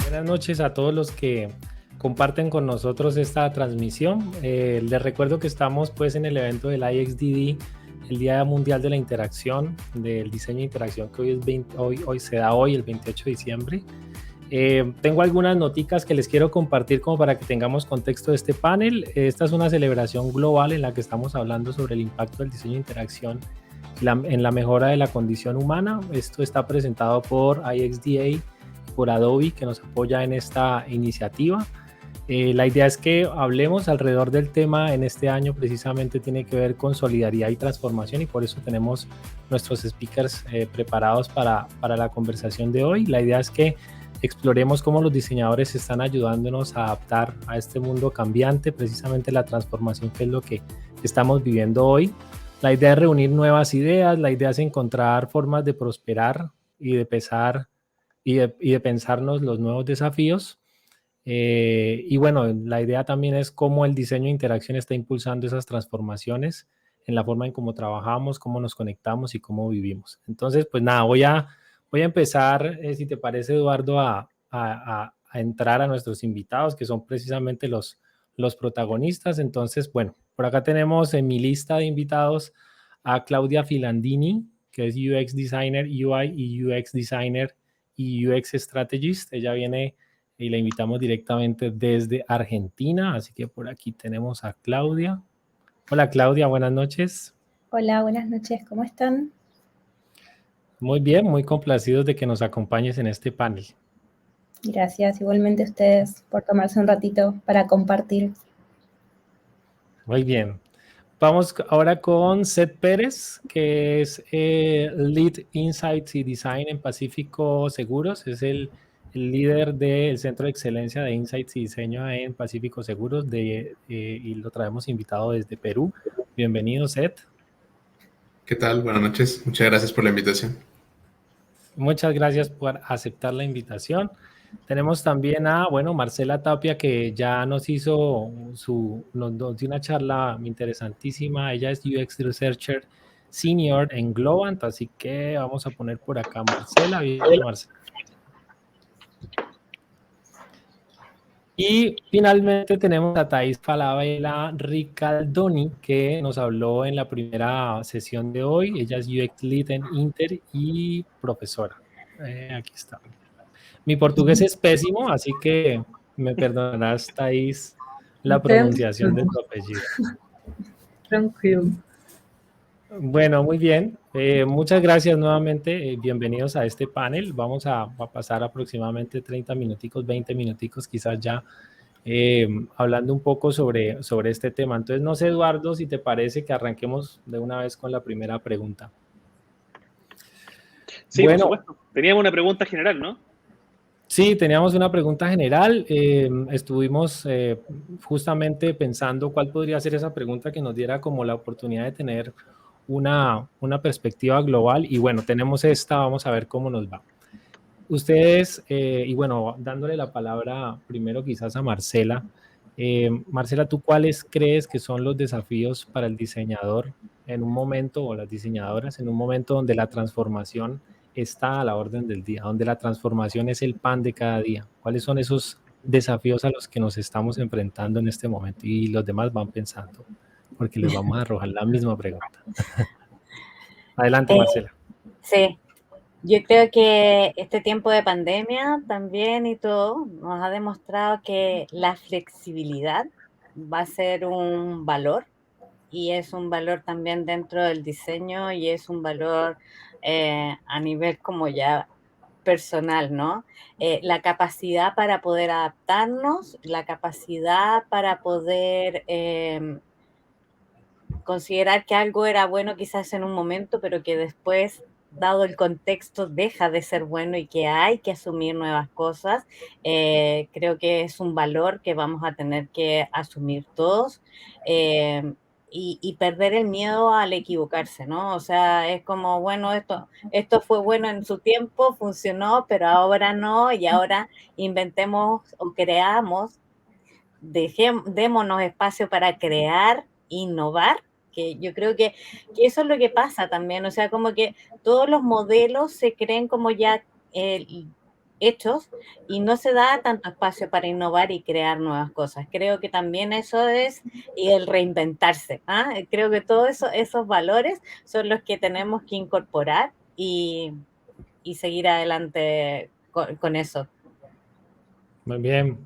Buenas noches a todos los que comparten con nosotros esta transmisión. Les recuerdo que estamos pues en el evento del IXDD, el Día Mundial de la Interacción, del Diseño de Interacción, que hoy se da hoy, el 28 de diciembre. Tengo algunas noticas que les quiero compartir como para que tengamos contexto de este panel. Esta es una celebración global en la que estamos hablando sobre el impacto del diseño de interacción en la mejora de la condición humana. Esto está presentado por IXDA, por Adobe, que nos apoya en esta iniciativa. La idea es que hablemos alrededor del tema en este año, precisamente tiene que ver con solidaridad y transformación, y por eso tenemos nuestros speakers preparados para la conversación de hoy. La idea es que exploremos cómo los diseñadores están ayudándonos a adaptar a este mundo cambiante, precisamente la transformación, que es lo que estamos viviendo hoy. La idea es reunir nuevas ideas, la idea es encontrar formas de prosperar y de pensarnos los nuevos desafíos. Y bueno, la idea también es cómo el diseño de interacción está impulsando esas transformaciones en la forma en cómo trabajamos, cómo nos conectamos y cómo vivimos. Entonces, pues nada, voy a empezar, si te parece, Eduardo, a entrar a nuestros invitados, que son precisamente los protagonistas. Entonces, bueno, por acá tenemos en mi lista de invitados a Claudia Filandini, que es UX Designer, UI y UX Designer y UX Strategist. Ella viene y la invitamos directamente desde Argentina, así que por aquí tenemos a Claudia. Hola Claudia, buenas noches. Hola, buenas noches, ¿cómo están? Muy bien, muy complacidos de que nos acompañes en este panel. Gracias, igualmente a ustedes por tomarse un ratito para compartir. Muy bien. Vamos ahora con Seth Pérez, que es Lead Insights y Design en Pacífico Seguros. Es el líder del Centro de Excelencia de Insights y Diseño en Pacífico Seguros y lo traemos invitado desde Perú. Bienvenido, Seth. ¿Qué tal? Buenas noches. Muchas gracias por la invitación. Muchas gracias por aceptar la invitación. Tenemos también a, Marcela Tapia, que ya nos hizo nos dio una charla interesantísima. Ella es UX Researcher Senior en Globant, así que vamos a poner por acá a Marcela. Bien, Marcela. Y finalmente tenemos a Thais Falabella Ricaldoni, que nos habló en la primera sesión de hoy. Ella es UX Lead en Inter y profesora. Aquí está. Mi portugués es pésimo, así que me perdonarás, Thais, la pronunciación de tu apellido. Tranquilo. Bueno, muy bien. Muchas gracias nuevamente. Bienvenidos a este panel. Vamos a pasar aproximadamente 30 minuticos, 20 minuticos quizás ya, hablando un poco sobre este tema. Entonces, no sé, Eduardo, si te parece que arranquemos de una vez con la primera pregunta. Sí, bueno, por supuesto. Teníamos una pregunta general, ¿no? Sí, teníamos una pregunta general. Estuvimos justamente pensando cuál podría ser esa pregunta que nos diera como la oportunidad de tener una perspectiva global. Y bueno, tenemos esta, vamos a ver cómo nos va. Ustedes, y bueno, dándole la palabra primero quizás a Marcela. Marcela, ¿tú cuáles crees que son los desafíos para el diseñador en un momento, o las diseñadoras, en un momento donde la transformación está a la orden del día, donde la transformación es el pan de cada día? ¿Cuáles son esos desafíos a los que nos estamos enfrentando en este momento? Y los demás van pensando, porque les vamos a arrojar la misma pregunta. Adelante, Marcela. Sí, yo creo que este tiempo de pandemia también y todo nos ha demostrado que la flexibilidad va a ser un valor, y es un valor también dentro del diseño, y es un valor a nivel como ya personal, ¿no? La capacidad para poder adaptarnos, la capacidad para poder considerar que algo era bueno quizás en un momento, pero que después, dado el contexto, deja de ser bueno y que hay que asumir nuevas cosas. Creo que es un valor que vamos a tener que asumir todos. Y perder el miedo al equivocarse, ¿no? O sea, es como, bueno, esto fue bueno en su tiempo, funcionó, pero ahora no, y ahora inventemos o creamos, démonos espacio para crear, innovar, que yo creo que eso es lo que pasa también. O sea, como que todos los modelos se creen como ya hechos y no se da tanto espacio para innovar y crear nuevas cosas. Creo que también eso es y el reinventarse. ¿Ah? Creo que todos esos valores son los que tenemos que incorporar y seguir adelante con eso. Muy bien,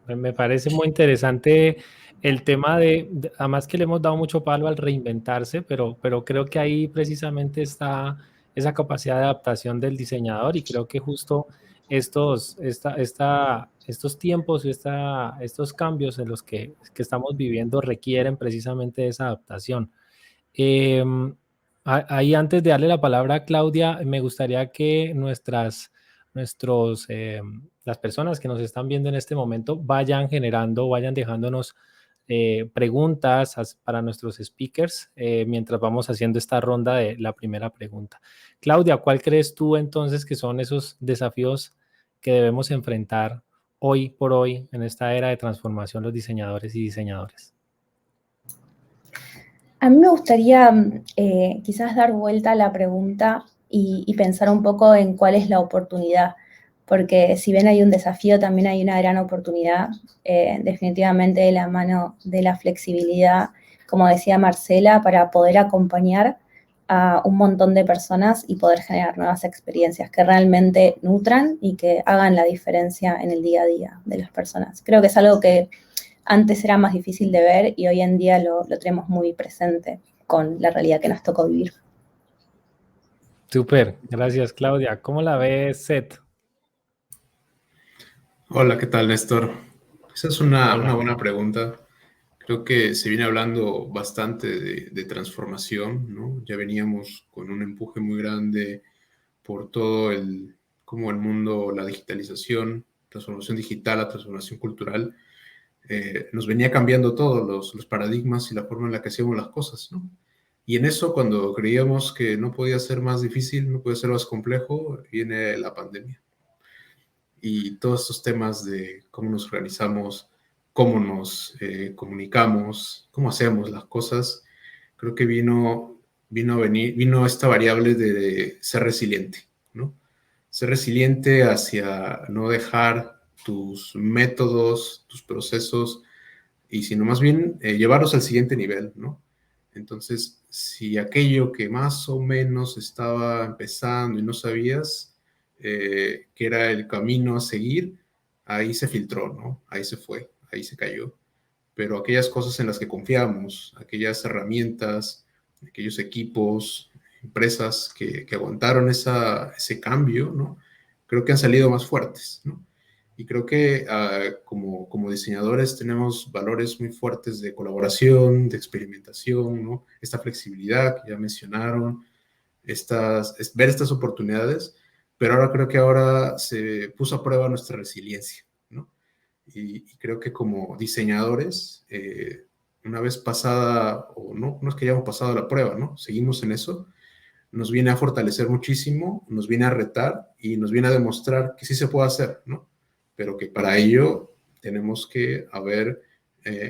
me parece muy interesante el tema además que le hemos dado mucho palo al reinventarse, pero creo que ahí precisamente está esa capacidad de adaptación del diseñador y creo que justo estos tiempos y estos cambios en los que estamos viviendo requieren precisamente de esa adaptación. Ahí antes de darle la palabra a Claudia, me gustaría que las personas que nos están viendo en este momento vayan dejándonos preguntas para nuestros speakers mientras vamos haciendo esta ronda de la primera pregunta. Claudia, ¿cuál crees tú entonces que son esos desafíos que debemos enfrentar hoy por hoy en esta era de transformación los diseñadores y diseñadoras? A mí me gustaría quizás dar vuelta a la pregunta y pensar un poco en cuál es la oportunidad, porque si bien hay un desafío, también hay una gran oportunidad, definitivamente de la mano de la flexibilidad, como decía Marcela, para poder acompañar a un montón de personas y poder generar nuevas experiencias que realmente nutran y que hagan la diferencia en el día a día de las personas. Creo que es algo que antes era más difícil de ver y hoy en día lo tenemos muy presente con la realidad que nos tocó vivir. Súper, gracias Claudia. ¿Cómo la ves, Seth? Hola, ¿qué tal, Néstor? Esa es una buena pregunta. Creo que se viene hablando bastante de transformación, ¿no? Ya veníamos con un empuje muy grande por todo como el mundo, la digitalización, transformación digital, la transformación cultural, nos venía cambiando todos los paradigmas y la forma en la que hacíamos las cosas, ¿no? Y en eso, cuando creíamos que no podía ser más difícil, no podía ser más complejo, viene la pandemia. Y todos estos temas de cómo nos organizamos, cómo nos comunicamos, cómo hacemos las cosas, creo que vino esta variable de ser resiliente, ¿no? Ser resiliente hacia no dejar tus métodos, tus procesos, y sino más bien llevarlos al siguiente nivel, ¿no? Entonces, si aquello que más o menos estaba empezando y no sabías que era el camino a seguir, ahí se filtró, ¿no? Ahí se fue, ahí se cayó. Pero aquellas cosas en las que confiamos, aquellas herramientas, aquellos equipos, empresas que aguantaron ese cambio, ¿no? Creo que han salido más fuertes, ¿no? Y creo que como diseñadores tenemos valores muy fuertes de colaboración, de experimentación, ¿no? Esta flexibilidad que ya mencionaron, ver estas oportunidades, pero ahora creo que ahora se puso a prueba nuestra resiliencia, ¿no? Y creo que como diseñadores, una vez pasada, o no es que hayamos pasado la prueba, ¿no? Seguimos en eso, nos viene a fortalecer muchísimo, nos viene a retar y nos viene a demostrar que sí se puede hacer, ¿no? Pero que para ello tenemos que haber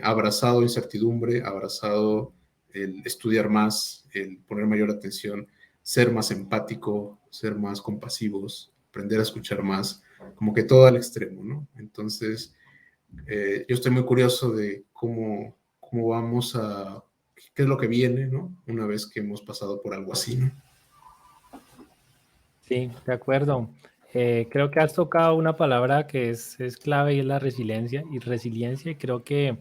abrazado incertidumbre, abrazado el estudiar más, el poner mayor atención, ser más empático, ser más compasivos, aprender a escuchar más, como que todo al extremo, ¿no? Entonces, yo estoy muy curioso de cómo vamos qué es lo que viene, ¿no? Una vez que hemos pasado por algo así, ¿no? Sí, de acuerdo. Creo que has tocado una palabra que es clave y es la resiliencia. Y creo que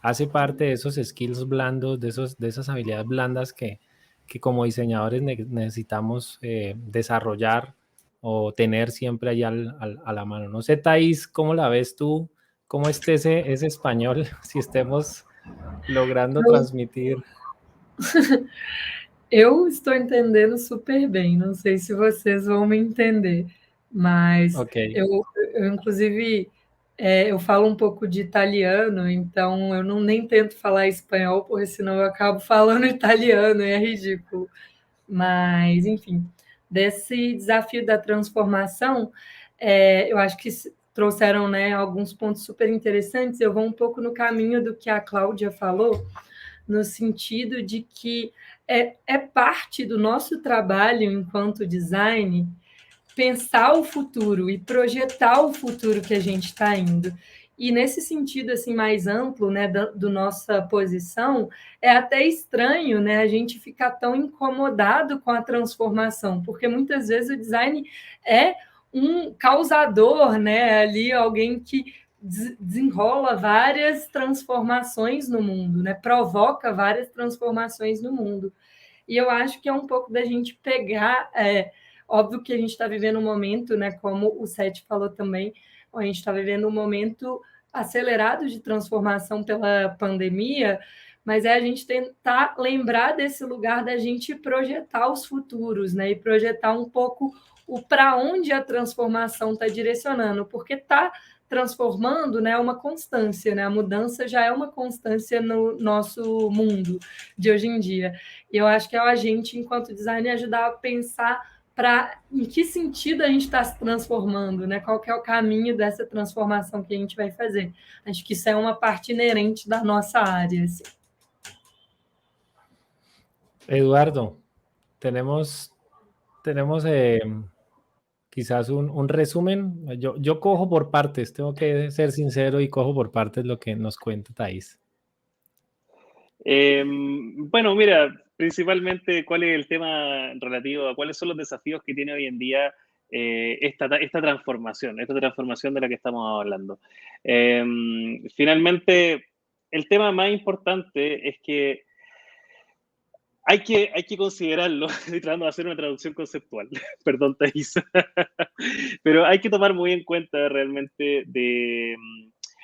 hace parte de esos skills blandos, de esas habilidades blandas que como diseñadores necesitamos desarrollar o tener siempre allá a la mano. No sé, Thais, ¿cómo la ves tú? ¿Cómo esté ese español? Si estemos logrando transmitir. Eu estou entendendo super bem, não sei se vocês vão me entender, mas Ok. eu inclusive, eu falo um pouco de italiano, então eu nem tento falar espanhol, porque senão eu acabo falando italiano e é ridículo. Mas, enfim, desse desafio da transformação, eu acho que trouxeram, né, alguns pontos super interessantes. Eu vou um pouco no caminho do que a Cláudia falou, no sentido de que é parte do nosso trabalho enquanto design pensar o futuro e projetar o futuro que a gente está indo. E nesse sentido assim mais amplo, né, do nossa posição, é até estranho, né, a gente ficar tão incomodado com a transformação, porque muitas vezes o design é um causador, né, ali alguém que desenrola várias transformações no mundo, né, provoca várias transformações no mundo. E eu acho que é um pouco da gente pegar, óbvio que a gente está vivendo um momento, né, como o Seth falou também, a gente está vivendo um momento acelerado de transformação pela pandemia, mas é a gente tentar lembrar desse lugar da gente projetar os futuros, né, e projetar um pouco o para onde a transformação está direcionando, porque está transformando, né, uma constância, né, a mudança já é uma constância no nosso mundo de hoje em dia. E eu acho que é a gente, enquanto designer, ajudar a pensar para em que sentido a gente está se transformando, né? Qual que é o caminho dessa transformação que a gente vai fazer. Acho que isso é uma parte inerente da nossa área. Assim. Eduardo, tenemos quizás un resumen. Yo cojo por partes, tengo que ser sincero y cojo por partes lo que nos cuenta Thais. Bueno, mira, principalmente cuál es el tema relativo a cuáles son los desafíos que tiene hoy en día esta transformación de la que estamos hablando. Finalmente, el tema más importante es que hay que considerarlo, estoy tratando de hacer una traducción conceptual, perdón, Thais, pero hay que tomar muy en cuenta realmente de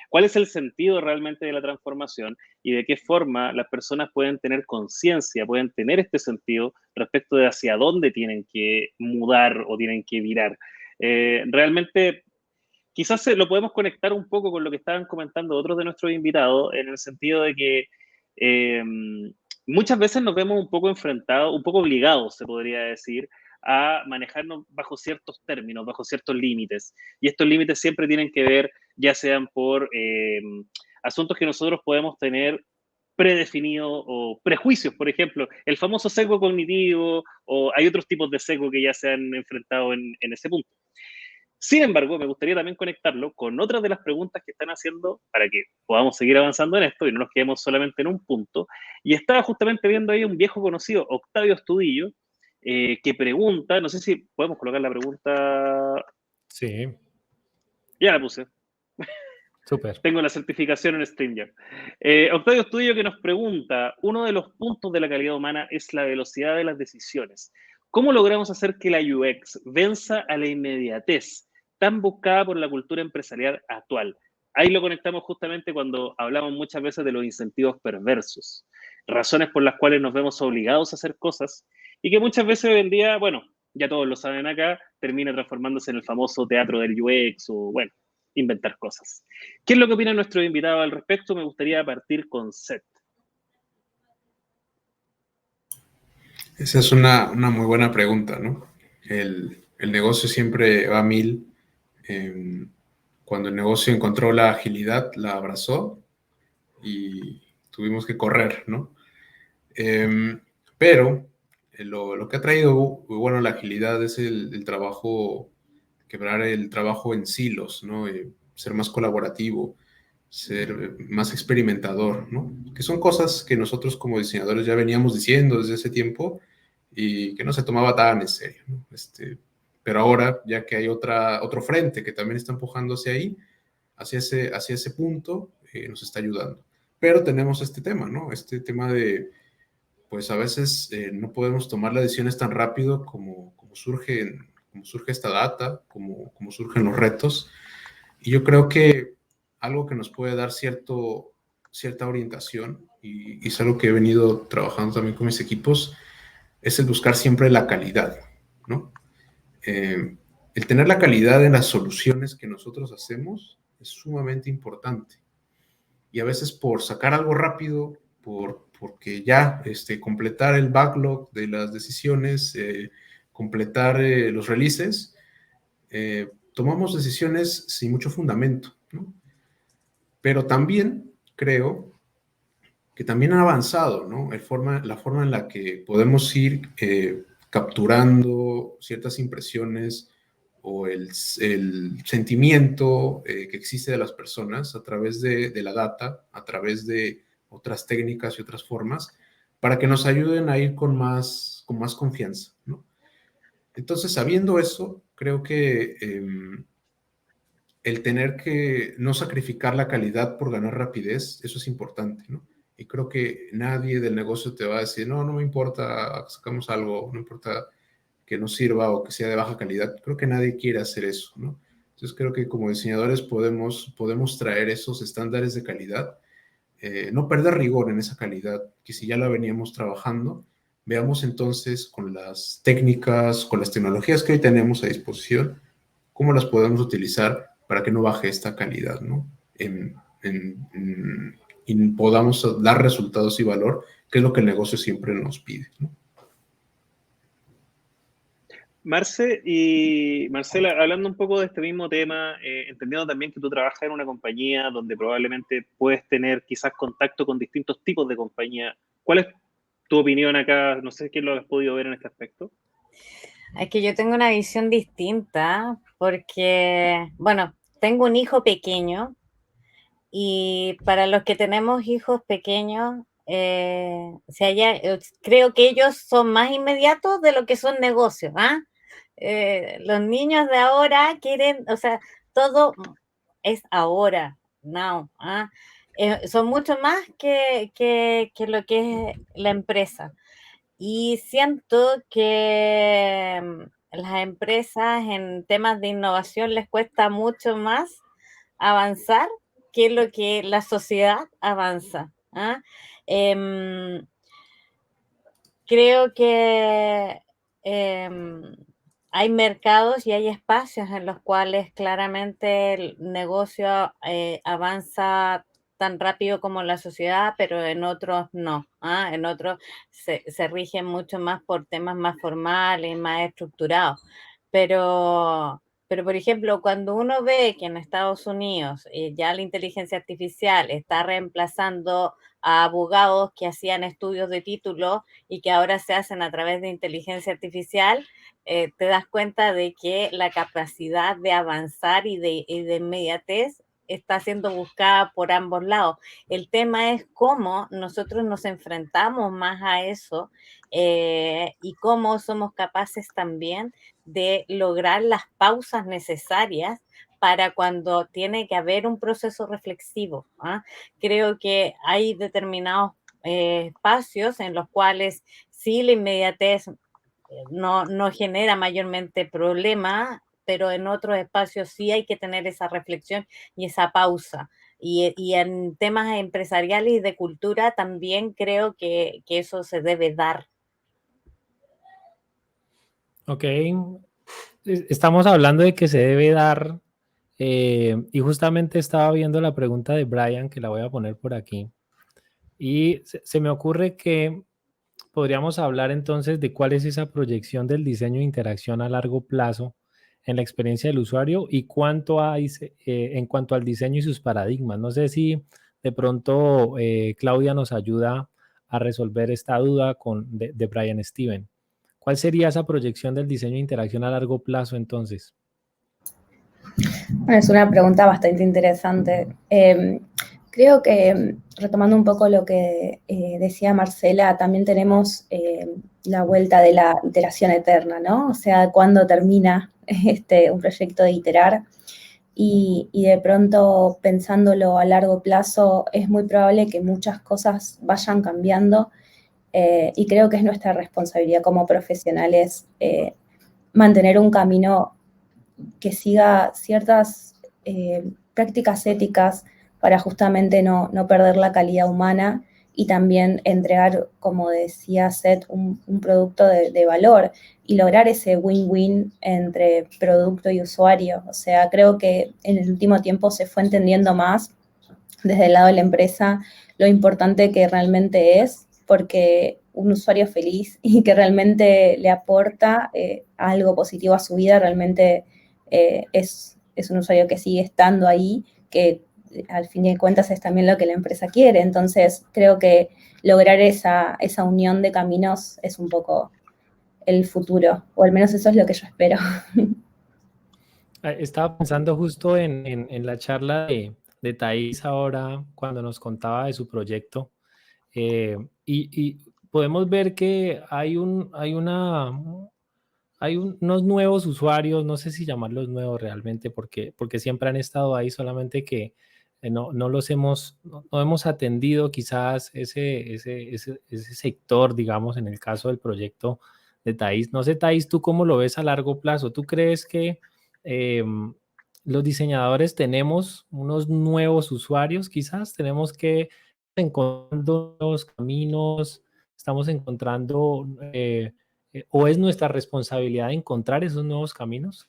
cuál es el sentido realmente de la transformación y de qué forma las personas pueden tener conciencia, pueden tener este sentido respecto de hacia dónde tienen que mudar o tienen que virar. Realmente, quizás lo podemos conectar un poco con lo que estaban comentando otros de nuestros invitados, en el sentido de que muchas veces nos vemos un poco enfrentados, un poco obligados, se podría decir, a manejarnos bajo ciertos términos, bajo ciertos límites. Y estos límites siempre tienen que ver, ya sean por asuntos que nosotros podemos tener predefinidos o prejuicios, por ejemplo, el famoso sesgo cognitivo, o hay otros tipos de sesgo que ya se han enfrentado en ese punto. Sin embargo, me gustaría también conectarlo con otras de las preguntas que están haciendo para que podamos seguir avanzando en esto y no nos quedemos solamente en un punto. Y estaba justamente viendo ahí un viejo conocido, Octavio Estudillo, que pregunta, no sé si podemos colocar la pregunta. Sí. Ya la puse. Súper. Tengo la certificación en StreamYard. Octavio Estudillo que nos pregunta, uno de los puntos de la calidad humana es la velocidad de las decisiones. ¿Cómo logramos hacer que la UX venza a la inmediatez tan buscada por la cultura empresarial actual? Ahí lo conectamos justamente cuando hablamos muchas veces de los incentivos perversos, razones por las cuales nos vemos obligados a hacer cosas y que muchas veces hoy en día, bueno, ya todos lo saben acá, termina transformándose en el famoso teatro del UX o, bueno, inventar cosas. ¿Qué es lo que opina nuestro invitado al respecto? Me gustaría partir con Seth. Esa es una muy buena pregunta, ¿no? El negocio siempre va a mil. Cuando el negocio encontró la agilidad, la abrazó y tuvimos que correr, ¿no? Pero lo que ha traído, bueno, la agilidad es el trabajo, quebrar el trabajo en silos, ¿no? Ser más colaborativo, ser más experimentador, ¿no? Que son cosas que nosotros como diseñadores ya veníamos diciendo desde ese tiempo y que no se tomaba tan en serio, ¿no? Pero ahora, ya que hay otro frente que también está empujando hacia ese punto, nos está ayudando. Pero tenemos este tema, ¿no? Este tema de, pues a veces no podemos tomar las decisiones tan rápido como surge esta data, como surgen los retos. Y yo creo que algo que nos puede dar cierta orientación, y es algo que he venido trabajando también con mis equipos, es el buscar siempre la calidad, ¿no? El tener la calidad en las soluciones que nosotros hacemos es sumamente importante. Y a veces por sacar algo rápido, porque ya completar el backlog de las decisiones, completar los releases, tomamos decisiones sin mucho fundamento, ¿no? Pero también creo que también ha avanzado, ¿no? La forma en la que podemos ir capturando ciertas impresiones o el sentimiento que existe de las personas a través de la data, a través de otras técnicas y otras formas, para que nos ayuden a ir con más confianza, ¿no? Entonces, sabiendo eso, creo que el tener que no sacrificar la calidad por ganar rapidez, eso es importante, ¿no? Y creo que nadie del negocio te va a decir, no, no me importa, sacamos algo, no importa que no sirva o que sea de baja calidad. Creo que nadie quiere hacer eso, ¿no? Entonces creo que como diseñadores podemos traer esos estándares de calidad, no perder rigor en esa calidad, que si ya la veníamos trabajando, veamos entonces con las técnicas, con las tecnologías que hoy tenemos a disposición, cómo las podemos utilizar para que no baje esta calidad, ¿no? Y podamos dar resultados y valor, que es lo que el negocio siempre nos pide, ¿no? Marce y Marcela, hablando un poco de este mismo tema, entendiendo también que tú trabajas en una compañía donde probablemente puedes tener quizás contacto con distintos tipos de compañía, ¿cuál es tu opinión acá? No sé qué lo has podido ver en este aspecto. Es que yo tengo una visión distinta porque, bueno, tengo un hijo pequeño y para los que tenemos hijos pequeños, creo que ellos son más inmediatos de lo que son negocios, ¿ah? Los niños de ahora quieren, o sea, todo es ahora, now, ¿ah? Son mucho más que lo que es la empresa. Y siento que las empresas en temas de innovación les cuesta mucho más avanzar que lo que la sociedad avanza, ¿ah? Creo que hay mercados y hay espacios en los cuales claramente el negocio avanza tan rápido como la sociedad, pero en otros no, ¿ah? En otros se rigen mucho más por temas más formales, más estructurados. Pero, por ejemplo, cuando uno ve que en Estados Unidos ya la inteligencia artificial está reemplazando a abogados que hacían estudios de título y que ahora se hacen a través de inteligencia artificial, te das cuenta de que la capacidad de avanzar y de inmediatez está siendo buscada por ambos lados. El tema es cómo nosotros nos enfrentamos más a eso y cómo somos capaces también de lograr las pausas necesarias para cuando tiene que haber un proceso reflexivo, ¿ah? Creo que hay determinados espacios en los cuales sí la inmediatez no genera mayormente problemas, pero en otros espacios sí hay que tener esa reflexión y esa pausa. Y en temas empresariales y de cultura también creo que eso se debe dar. Ok, estamos hablando de que se debe dar, y justamente estaba viendo la pregunta de Brian, que la voy a poner por aquí, y se me ocurre que podríamos hablar entonces de cuál es esa proyección del diseño de interacción a largo plazo en la experiencia del usuario y cuánto hay en cuanto al diseño y sus paradigmas. No sé si de pronto Claudia nos ayuda a resolver esta duda de Brian Steven. ¿Cuál sería esa proyección del diseño de interacción a largo plazo entonces? Bueno, es una pregunta bastante interesante. Creo que, retomando un poco lo que decía Marcela, también tenemos la vuelta de la iteración eterna, ¿no? O sea, cuando termina un proyecto de iterar y de pronto pensándolo a largo plazo, es muy probable que muchas cosas vayan cambiando y creo que es nuestra responsabilidad como profesionales mantener un camino que siga ciertas prácticas éticas para justamente no perder la calidad humana y también entregar, como decía Seth, un producto de valor y lograr ese win-win entre producto y usuario. O sea, creo que en el último tiempo se fue entendiendo más desde el lado de la empresa lo importante que realmente es, porque un usuario feliz y que realmente le aporta algo positivo a su vida, realmente es un usuario que sigue estando ahí, que al fin de cuentas es también lo que la empresa quiere. Entonces, creo que lograr esa unión de caminos es un poco el futuro, o al menos eso es lo que yo espero. Estaba pensando justo en la charla de Thais ahora, cuando nos contaba de su proyecto, y podemos ver que hay unos nuevos usuarios, no sé si llamarlos nuevos realmente, porque siempre han estado ahí, solamente que no hemos atendido quizás ese sector, digamos, en el caso del proyecto de Thais. No sé, Thais, ¿tú cómo lo ves a largo plazo? ¿Tú crees que los diseñadores tenemos unos nuevos usuarios? Quizás tenemos que encontrar nuevos caminos, estamos encontrando... ¿o es nuestra responsabilidad encontrar esos nuevos caminos?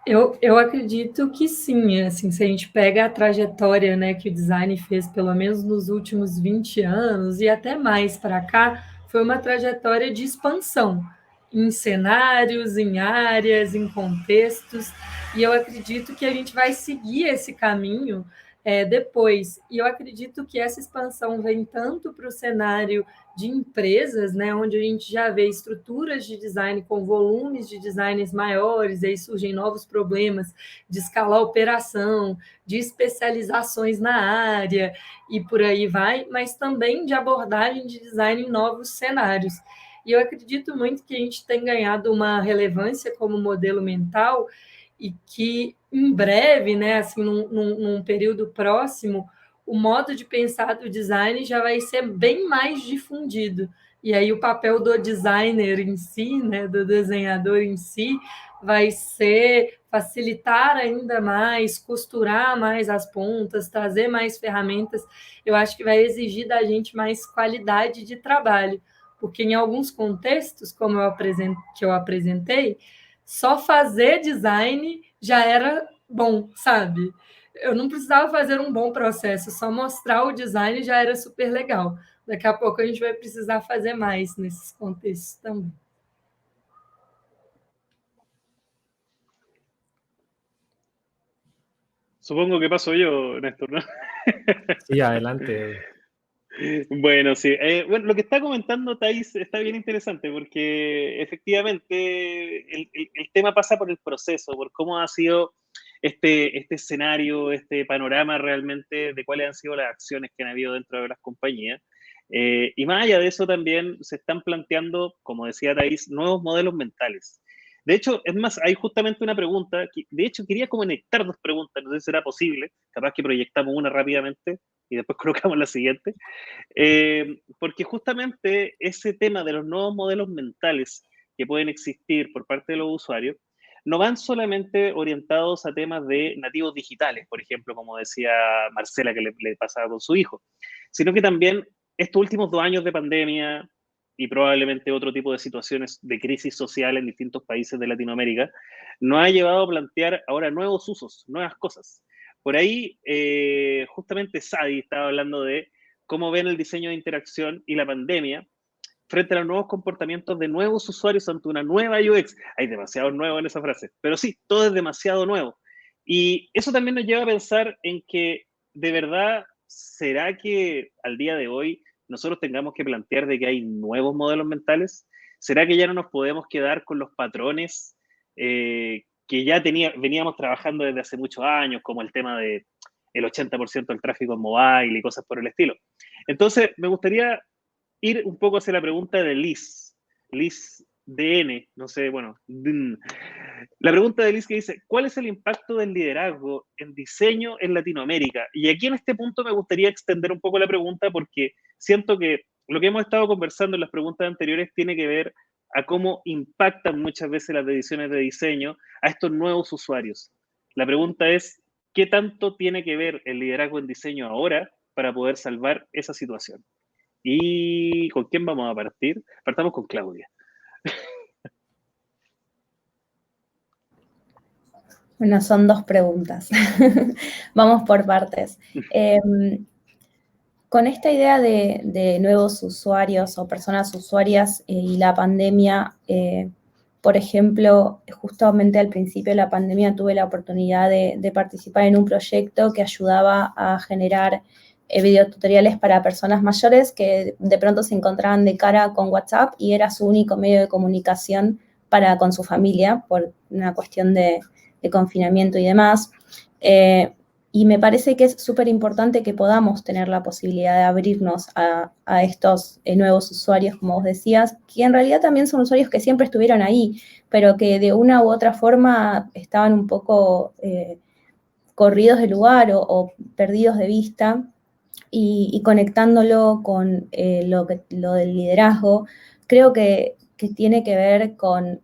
Eu acredito que sim, assim, se a gente pega a trajetória, né, que o design fez, pelo menos nos últimos 20 anos e até mais para cá, foi uma trajetória de expansão em cenários, em áreas, em contextos, e eu acredito que a gente vai seguir esse caminho depois. E eu acredito que essa expansão vem tanto para o cenário de empresas, né, onde a gente já vê estruturas de design com volumes de designers maiores, e aí surgem novos problemas de escalar a operação, de especializações na área e por aí vai, mas também de abordagem de design em novos cenários. E eu acredito muito que a gente tem ganhado uma relevância como modelo mental e que em breve, né, assim, num período próximo, o modo de pensar do design já vai ser bem mais difundido. E aí o papel do designer em si, né, do desenhador em si, vai ser facilitar ainda mais, costurar mais as pontas, trazer mais ferramentas. Eu acho que vai exigir da gente mais qualidade de trabalho, porque em alguns contextos, como eu apresentei, só fazer design já era bom, sabe? Eu não precisava fazer um bom processo, só mostrar o design já era super legal. Daqui a pouco a gente vai precisar fazer mais nesses contextos também. Supongo que paso yo, Néstor, ¿no? Sí, adelante. Bueno, sí. Bueno, lo que está comentando Thais está bien interesante porque efectivamente el tema pasa por el proceso, por cómo ha sido este escenario, este panorama realmente de cuáles han sido las acciones que han habido dentro de las compañías. Y más allá de eso también se están planteando, como decía Thais, nuevos modelos mentales. De hecho, es más, hay justamente una pregunta, de hecho quería conectar dos preguntas, no sé si será posible, capaz que proyectamos una rápidamente y después colocamos la siguiente, porque justamente ese tema de los nuevos modelos mentales que pueden existir por parte de los usuarios no van solamente orientados a temas de nativos digitales, por ejemplo, como decía Marcela que le pasaba con su hijo, sino que también estos últimos 2 años de pandemia y probablemente otro tipo de situaciones de crisis social en distintos países de Latinoamérica, nos ha llevado a plantear ahora nuevos usos, nuevas cosas. Por ahí, justamente Sadi estaba hablando de cómo ven el diseño de interacción y la pandemia frente a los nuevos comportamientos de nuevos usuarios ante una nueva UX. Hay demasiado nuevo en esa frase, pero sí, todo es demasiado nuevo. Y eso también nos lleva a pensar en que, de verdad, ¿será que al día de hoy nosotros tengamos que plantear de que hay nuevos modelos mentales? ¿Será que ya no nos podemos quedar con los patrones que ya veníamos trabajando desde hace muchos años, como el tema de el 80% del tráfico en mobile y cosas por el estilo? Entonces, me gustaría ir un poco hacia la pregunta de Liz DN, no sé, bueno, la pregunta de Liz que dice, ¿cuál es el impacto del liderazgo en diseño en Latinoamérica? Y aquí en este punto me gustaría extender un poco la pregunta porque siento que lo que hemos estado conversando en las preguntas anteriores tiene que ver a cómo impactan muchas veces las decisiones de diseño a estos nuevos usuarios. La pregunta es, ¿qué tanto tiene que ver el liderazgo en diseño ahora para poder salvar esa situación? ¿Y con quién vamos a partir? Partamos con Claudia. Bueno, son 2 preguntas. Vamos por partes. Con esta idea de nuevos usuarios o personas usuarias y la pandemia, por ejemplo, justamente al principio de la pandemia tuve la oportunidad de participar en un proyecto que ayudaba a generar videotutoriales para personas mayores que de pronto se encontraban de cara con WhatsApp y era su único medio de comunicación para con su familia por una cuestión de confinamiento y demás. Y me parece que es súper importante que podamos tener la posibilidad de abrirnos a estos nuevos usuarios, como vos decías, que en realidad también son usuarios que siempre estuvieron ahí, pero que de una u otra forma estaban un poco corridos de lugar o perdidos de vista, y conectándolo con lo del liderazgo, creo que tiene que ver con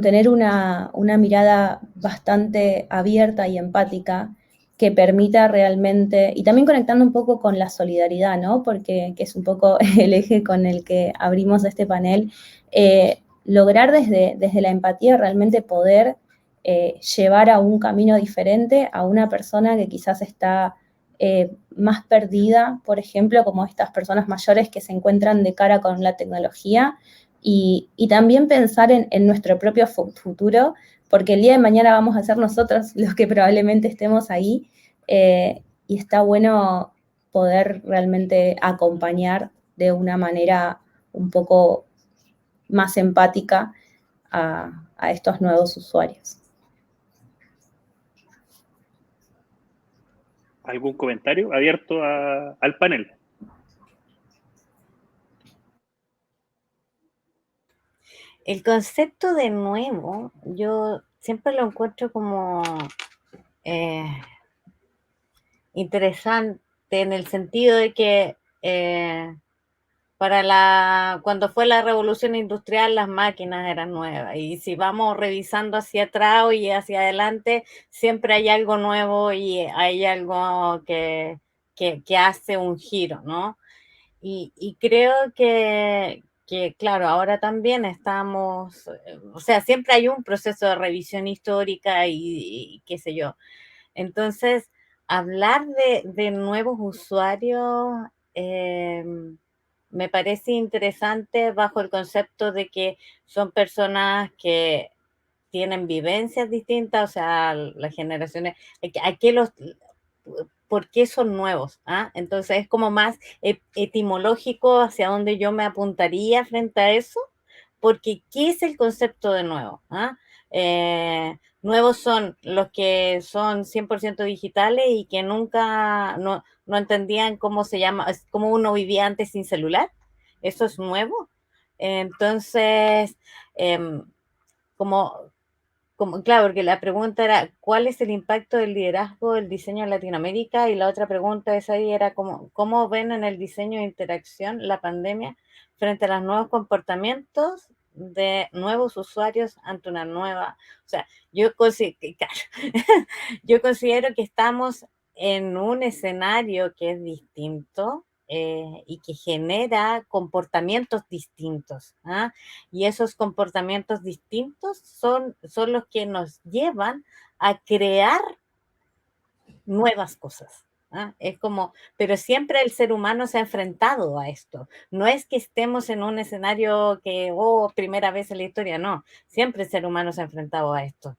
tener una mirada bastante abierta y empática que permita realmente, y también conectando un poco con la solidaridad, ¿no? Porque que es un poco el eje con el que abrimos este panel, lograr desde la empatía realmente poder llevar a un camino diferente a una persona que quizás está más perdida, por ejemplo, como estas personas mayores que se encuentran de cara con la tecnología, y también pensar en nuestro propio futuro, porque el día de mañana vamos a ser nosotros los que probablemente estemos ahí, y está bueno poder realmente acompañar de una manera un poco más empática a estos nuevos usuarios. ¿Algún comentario abierto al panel? El concepto de nuevo, yo siempre lo encuentro como interesante en el sentido de que cuando fue la revolución industrial las máquinas eran nuevas, y si vamos revisando hacia atrás y hacia adelante, siempre hay algo nuevo y hay algo que hace un giro, ¿no? Y creo que, claro, ahora también estamos, o sea, siempre hay un proceso de revisión histórica y qué sé yo. Entonces, hablar de nuevos usuarios me parece interesante bajo el concepto de que son personas que tienen vivencias distintas, o sea, las generaciones, ¿por qué son nuevos? ¿Ah? Entonces es como más etimológico hacia donde yo me apuntaría frente a eso, porque ¿qué es el concepto de nuevo? ¿Ah? Nuevos son los que son 100% digitales y que nunca, no entendían cómo se llama, cómo uno vivía antes sin celular. Eso es nuevo. Entonces, como claro, porque la pregunta era, ¿cuál es el impacto del liderazgo del diseño en Latinoamérica? Y la otra pregunta esa ahí era, ¿cómo ven en el diseño de interacción la pandemia frente a los nuevos comportamientos de nuevos usuarios ante una nueva? O sea, yo considero que estamos en un escenario que es distinto, y que genera comportamientos distintos. ¿Ah? Y esos comportamientos distintos son los que nos llevan a crear nuevas cosas. ¿Ah? Es como, pero siempre el ser humano se ha enfrentado a esto. No es que estemos en un escenario que, primera vez en la historia, no. Siempre el ser humano se ha enfrentado a esto.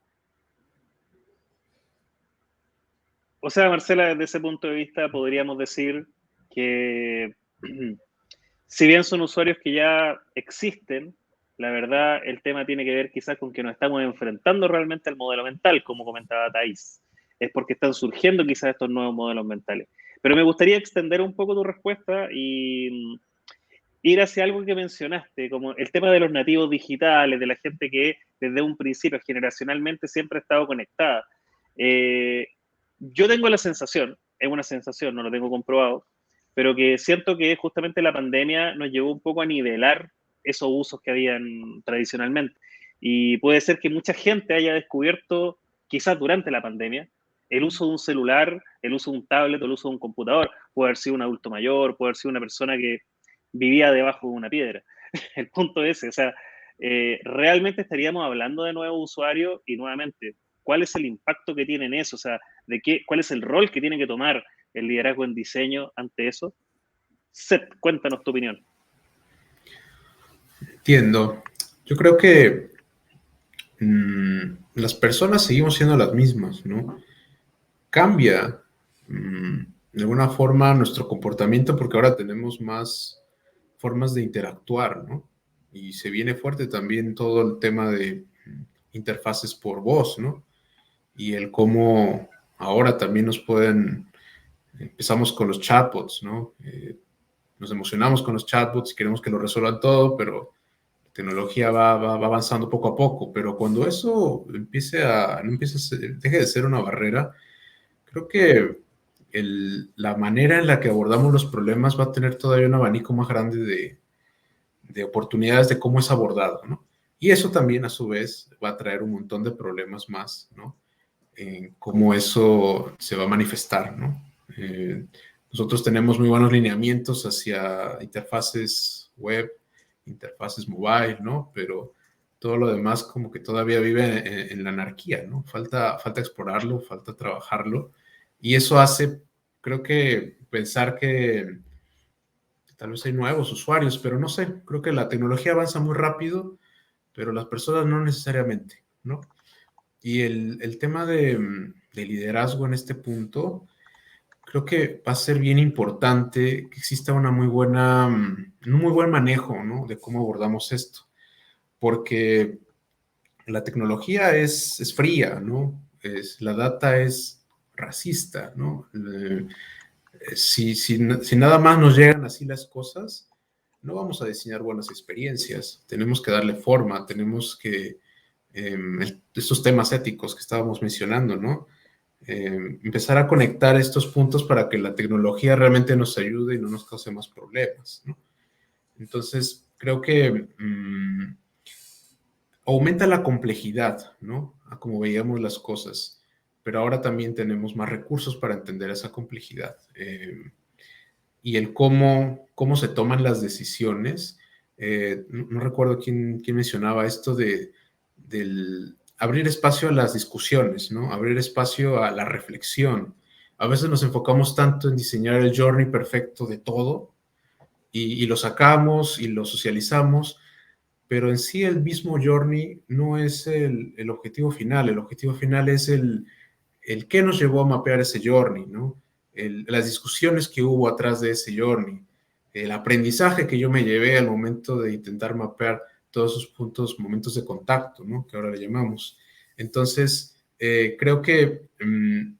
O sea, Marcela, desde ese punto de vista podríamos decir que si bien son usuarios que ya existen, la verdad el tema tiene que ver quizás con que nos estamos enfrentando realmente al modelo mental, como comentaba Thais. Es porque están surgiendo quizás estos nuevos modelos mentales. Pero me gustaría extender un poco tu respuesta y ir hacia algo que mencionaste, como el tema de los nativos digitales, de la gente que desde un principio generacionalmente siempre ha estado conectada. Yo tengo la sensación, es una sensación, no lo tengo comprobado, pero que siento que justamente la pandemia nos llevó un poco a nivelar esos usos que habían tradicionalmente. Y puede ser que mucha gente haya descubierto, quizás durante la pandemia, el uso de un celular, el uso de un tablet o el uso de un computador. Puede haber sido un adulto mayor, puede haber sido una persona que vivía debajo de una piedra. El punto es ese, o sea, realmente estaríamos hablando de nuevos usuarios y nuevamente, ¿cuál es el impacto que tiene en eso? O sea, ¿cuál es el rol que tiene que tomar el liderazgo en diseño ante eso? Seth, cuéntanos tu opinión. Entiendo. Yo creo que las personas seguimos siendo las mismas, ¿no? Cambia de alguna forma nuestro comportamiento porque ahora tenemos más formas de interactuar, ¿no? Y se viene fuerte también todo el tema de interfaces por voz, ¿no? Y el cómo ahora también empezamos con los chatbots, ¿no? Nos emocionamos con los chatbots y queremos que lo resuelvan todo, pero la tecnología va avanzando poco a poco. Pero cuando eso deje de ser una barrera, creo que la manera en la que abordamos los problemas va a tener todavía un abanico más grande de oportunidades de cómo es abordado, ¿no? Y eso también, a su vez, va a traer un montón de problemas más, ¿no? En cómo eso se va a manifestar, ¿no? Nosotros tenemos muy buenos lineamientos hacia interfaces web, interfaces mobile, ¿no? Pero todo lo demás como que todavía vive en la anarquía, ¿no? Falta explorarlo, falta trabajarlo. Y eso hace, creo que, pensar que tal vez hay nuevos usuarios, pero no sé, creo que la tecnología avanza muy rápido, pero las personas no necesariamente, ¿no? Y el tema de liderazgo en este punto, creo que va a ser bien importante que exista un muy buen manejo, ¿no? De cómo abordamos esto, porque la tecnología es fría, ¿no? La data es racista, ¿no? Si nada más nos llegan así las cosas, no vamos a diseñar buenas experiencias. Tenemos que darle forma, tenemos que, estos temas éticos que estábamos mencionando, ¿no? Empezar a conectar estos puntos para que la tecnología realmente nos ayude y no nos cause más problemas, ¿no? Entonces, creo que aumenta la complejidad, ¿no? A como veíamos las cosas, pero ahora también tenemos más recursos para entender esa complejidad. Y el cómo se toman las decisiones. No recuerdo quién mencionaba esto del abrir espacio a las discusiones, ¿no? Abrir espacio a la reflexión. A veces nos enfocamos tanto en diseñar el journey perfecto de todo y lo sacamos y lo socializamos, pero en sí el mismo journey no es el objetivo final. El objetivo final es el qué nos llevó a mapear ese journey, ¿no? Las discusiones que hubo atrás de ese journey, el aprendizaje que yo me llevé al momento de intentar mapear todos esos puntos, momentos de contacto, ¿no? Que ahora le llamamos. Entonces, creo que el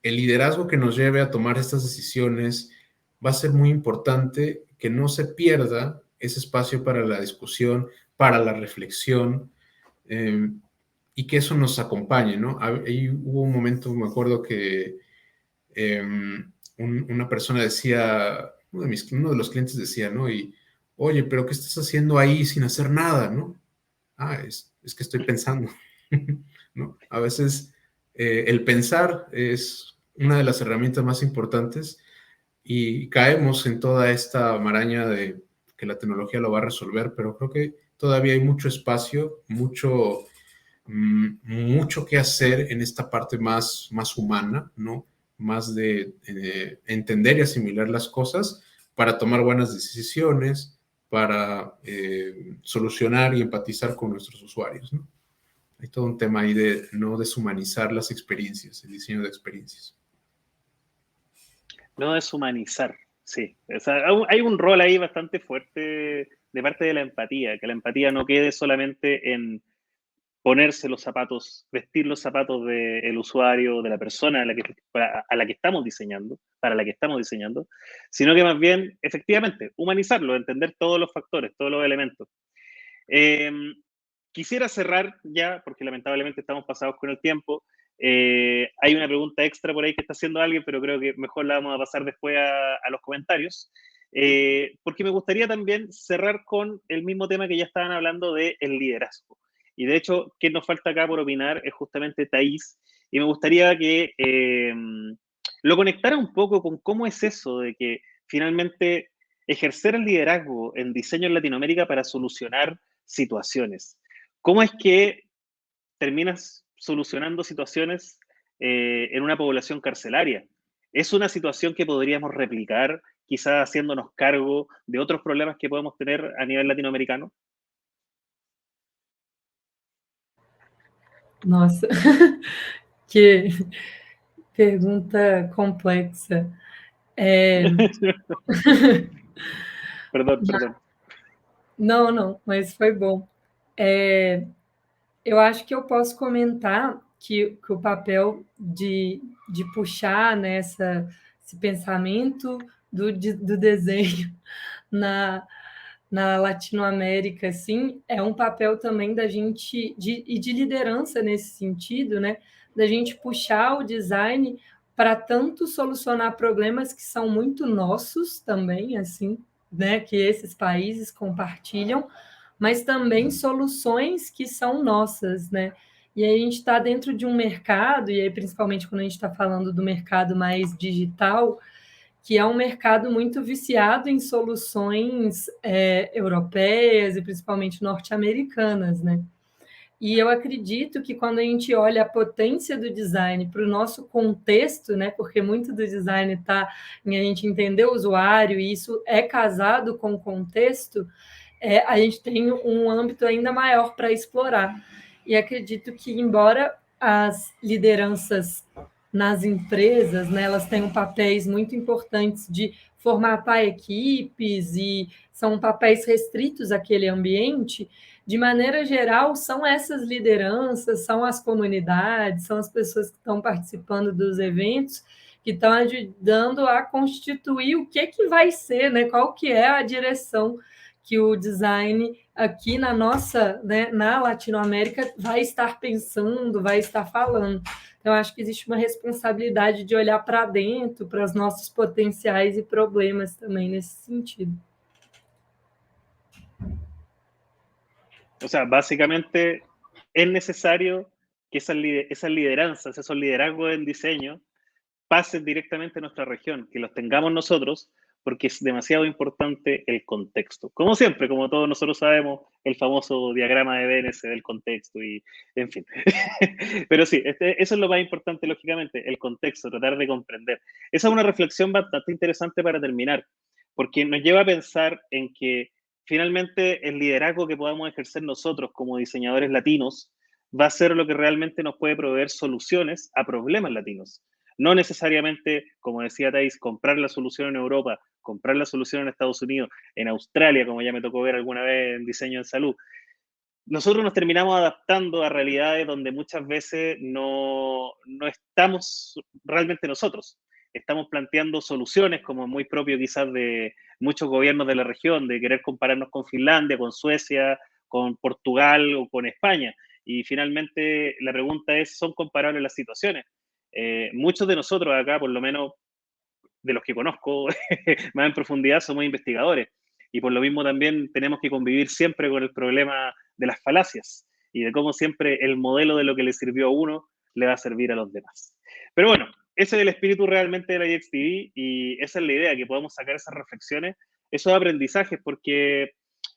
liderazgo que nos lleve a tomar estas decisiones va a ser muy importante, que no se pierda ese espacio para la discusión, para la reflexión, y que eso nos acompañe, ¿no? Ahí hubo un momento, me acuerdo que una persona decía, uno de los clientes decía, ¿no? Y, oye, pero ¿qué estás haciendo ahí sin hacer nada, no? Es que estoy pensando, ¿no? A veces el pensar es una de las herramientas más importantes y caemos en toda esta maraña de que la tecnología lo va a resolver, pero creo que todavía hay mucho espacio, mucho que hacer en esta parte más humana, ¿no? Más de entender y asimilar las cosas para tomar buenas decisiones, para solucionar y empatizar con nuestros usuarios, ¿no? Hay todo un tema ahí de no deshumanizar las experiencias, el diseño de experiencias. No deshumanizar, sí. O sea, hay un rol ahí bastante fuerte de parte de la empatía, que la empatía no quede solamente en ponerse los zapatos, vestir los zapatos del usuario, de la persona a la que estamos diseñando, para la que estamos diseñando, sino que más bien, efectivamente, humanizarlo, entender todos los factores, todos los elementos. Quisiera cerrar ya, porque lamentablemente estamos pasados con el tiempo. Hay una pregunta extra por ahí que está haciendo alguien, pero creo que mejor la vamos a pasar después a los comentarios. Porque me gustaría también cerrar con el mismo tema que ya estaban hablando del liderazgo. Y de hecho, quien nos falta acá por opinar es justamente Thais. Y me gustaría que lo conectara un poco con cómo es eso de que finalmente ejercer el liderazgo en diseño en Latinoamérica para solucionar situaciones. ¿Cómo es que terminas solucionando situaciones en una población carcelaria? ¿Es una situación que podríamos replicar, quizás haciéndonos cargo de otros problemas que podemos tener a nivel latinoamericano? Nossa, que pergunta complexa. Perdón. Não, mas foi bom. Eu acho que eu posso comentar que o papel de puxar, né, esse pensamento do desenho na, na Latinoamérica, assim, é um papel também da gente, e de liderança nesse sentido, né, da gente puxar o design para tanto solucionar problemas que são muito nossos também, assim, né, que esses países compartilham, mas também soluções que são nossas, né? E aí a gente está dentro de um mercado, e aí principalmente quando a gente está falando do mercado mais digital, que é um mercado muito viciado em soluções europeias e principalmente norte-americanas, né? E eu acredito que quando a gente olha a potência do design para o nosso contexto, né, porque muito do design está em a gente entender o usuário, e isso é casado com o contexto, a gente tem um âmbito ainda maior para explorar. E acredito que, embora as lideranças nas empresas, né, elas tenham papéis muito importantes de formatar equipes e são papéis restritos àquele ambiente, de maneira geral, são essas lideranças, são as comunidades, são as pessoas que estão participando dos eventos, que estão ajudando a constituir o que vai ser, né? Qual que é a direção que o design aqui na nossa, né, na Latinoamérica vai estar pensando, vai estar falando. Então, acho que existe uma responsabilidade de olhar para dentro, para os nossos potenciais e problemas também nesse sentido. O sea, básicamente es necesario que esas lideranzas, esos liderazgos en diseño, pasen directamente a nuestra región, que los tengamos nosotros, porque es demasiado importante el contexto. Como siempre, como todos nosotros sabemos, el famoso diagrama de Venn del contexto y, en fin. Pero sí, eso es lo más importante, lógicamente, el contexto, tratar de comprender. Esa es una reflexión bastante interesante para terminar, porque nos lleva a pensar en que finalmente el liderazgo que podamos ejercer nosotros como diseñadores latinos va a ser lo que realmente nos puede proveer soluciones a problemas latinos. No necesariamente, como decía Thais, comprar la solución en Europa, comprar la solución en Estados Unidos, en Australia, como ya me tocó ver alguna vez en diseño en salud. Nosotros nos terminamos adaptando a realidades donde muchas veces no estamos realmente nosotros. Estamos planteando soluciones, como muy propio quizás de muchos gobiernos de la región, de querer compararnos con Finlandia, con Suecia, con Portugal o con España. Y finalmente la pregunta es, ¿son comparables las situaciones? Muchos de nosotros acá, por lo menos de los que conozco más en profundidad, somos investigadores. Y por lo mismo también tenemos que convivir siempre con el problema de las falacias y de cómo siempre el modelo de lo que le sirvió a uno le va a servir a los demás. Pero bueno, ese es el espíritu realmente de la IXTV y esa es la idea, que podamos sacar esas reflexiones, esos aprendizajes, porque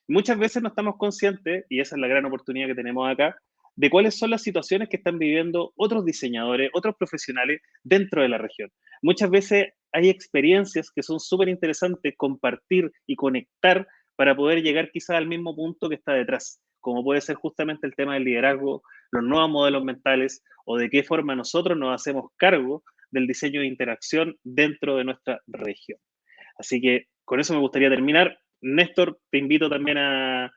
muchas veces no estamos conscientes, y esa es la gran oportunidad que tenemos acá, de cuáles son las situaciones que están viviendo otros diseñadores, otros profesionales dentro de la región. Muchas veces hay experiencias que son súper interesantes compartir y conectar para poder llegar quizás al mismo punto que está detrás, como puede ser justamente el tema del liderazgo, los nuevos modelos mentales o de qué forma nosotros nos hacemos cargo del diseño de interacción dentro de nuestra región. Así que con eso me gustaría terminar. Néstor, te invito también a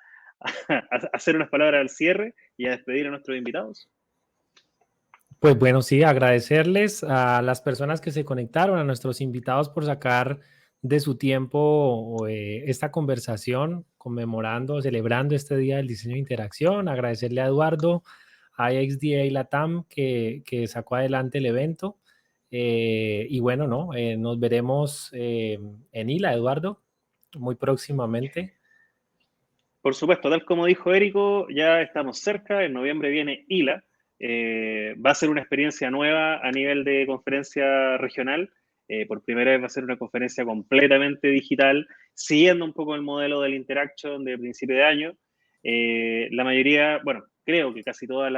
hacer unas palabras al cierre y a despedir a nuestros invitados. Pues bueno, sí, agradecerles a las personas que se conectaron, a nuestros invitados por sacar de su tiempo esta conversación, conmemorando, celebrando este Día del Diseño de Interacción. Agradecerle a Eduardo, a IXDA Latam, que sacó adelante el evento. Y bueno, ¿no? Nos veremos en ILA, Eduardo, muy próximamente. Por supuesto, tal como dijo Érico, ya estamos cerca, en noviembre viene ILA, va a ser una experiencia nueva a nivel de conferencia regional, por primera vez va a ser una conferencia completamente digital, siguiendo un poco el modelo del Interaction de principio de año. La mayoría, bueno, creo que casi todas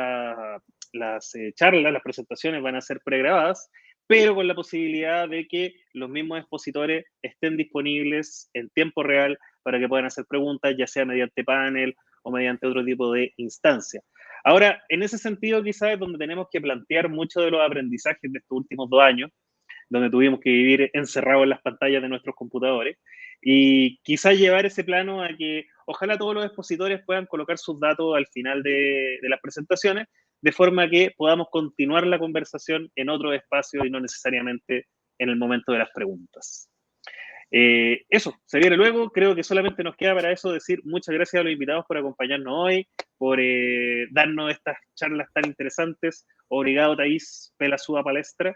las charlas, las presentaciones van a ser pregrabadas, pero con la posibilidad de que los mismos expositores estén disponibles en tiempo real para que puedan hacer preguntas, ya sea mediante panel o mediante otro tipo de instancia. Ahora, en ese sentido, quizás es donde tenemos que plantear muchos de los aprendizajes de estos últimos 2 años, donde tuvimos que vivir encerrados en las pantallas de nuestros computadores, y quizás llevar ese plano a que ojalá todos los expositores puedan colocar sus datos al final de las presentaciones, de forma que podamos continuar la conversación en otro espacio y no necesariamente en el momento de las preguntas. Eso, se viene luego. Creo que solamente nos queda para eso decir muchas gracias a los invitados por acompañarnos hoy, por darnos estas charlas tan interesantes. Obrigado, Thaís, pela súa palestra.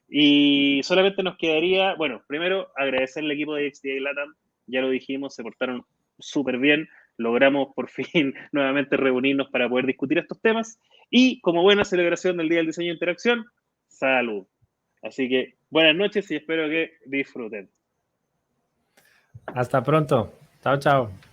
Y solamente nos quedaría, bueno, primero agradecer al equipo de XDA Latam, ya lo dijimos, se portaron súper bien, logramos por fin nuevamente reunirnos para poder discutir estos temas, y como buena celebración del Día del Diseño de Interacción, salud. Así que buenas noches y espero que disfruten. Hasta pronto. Chao, chao.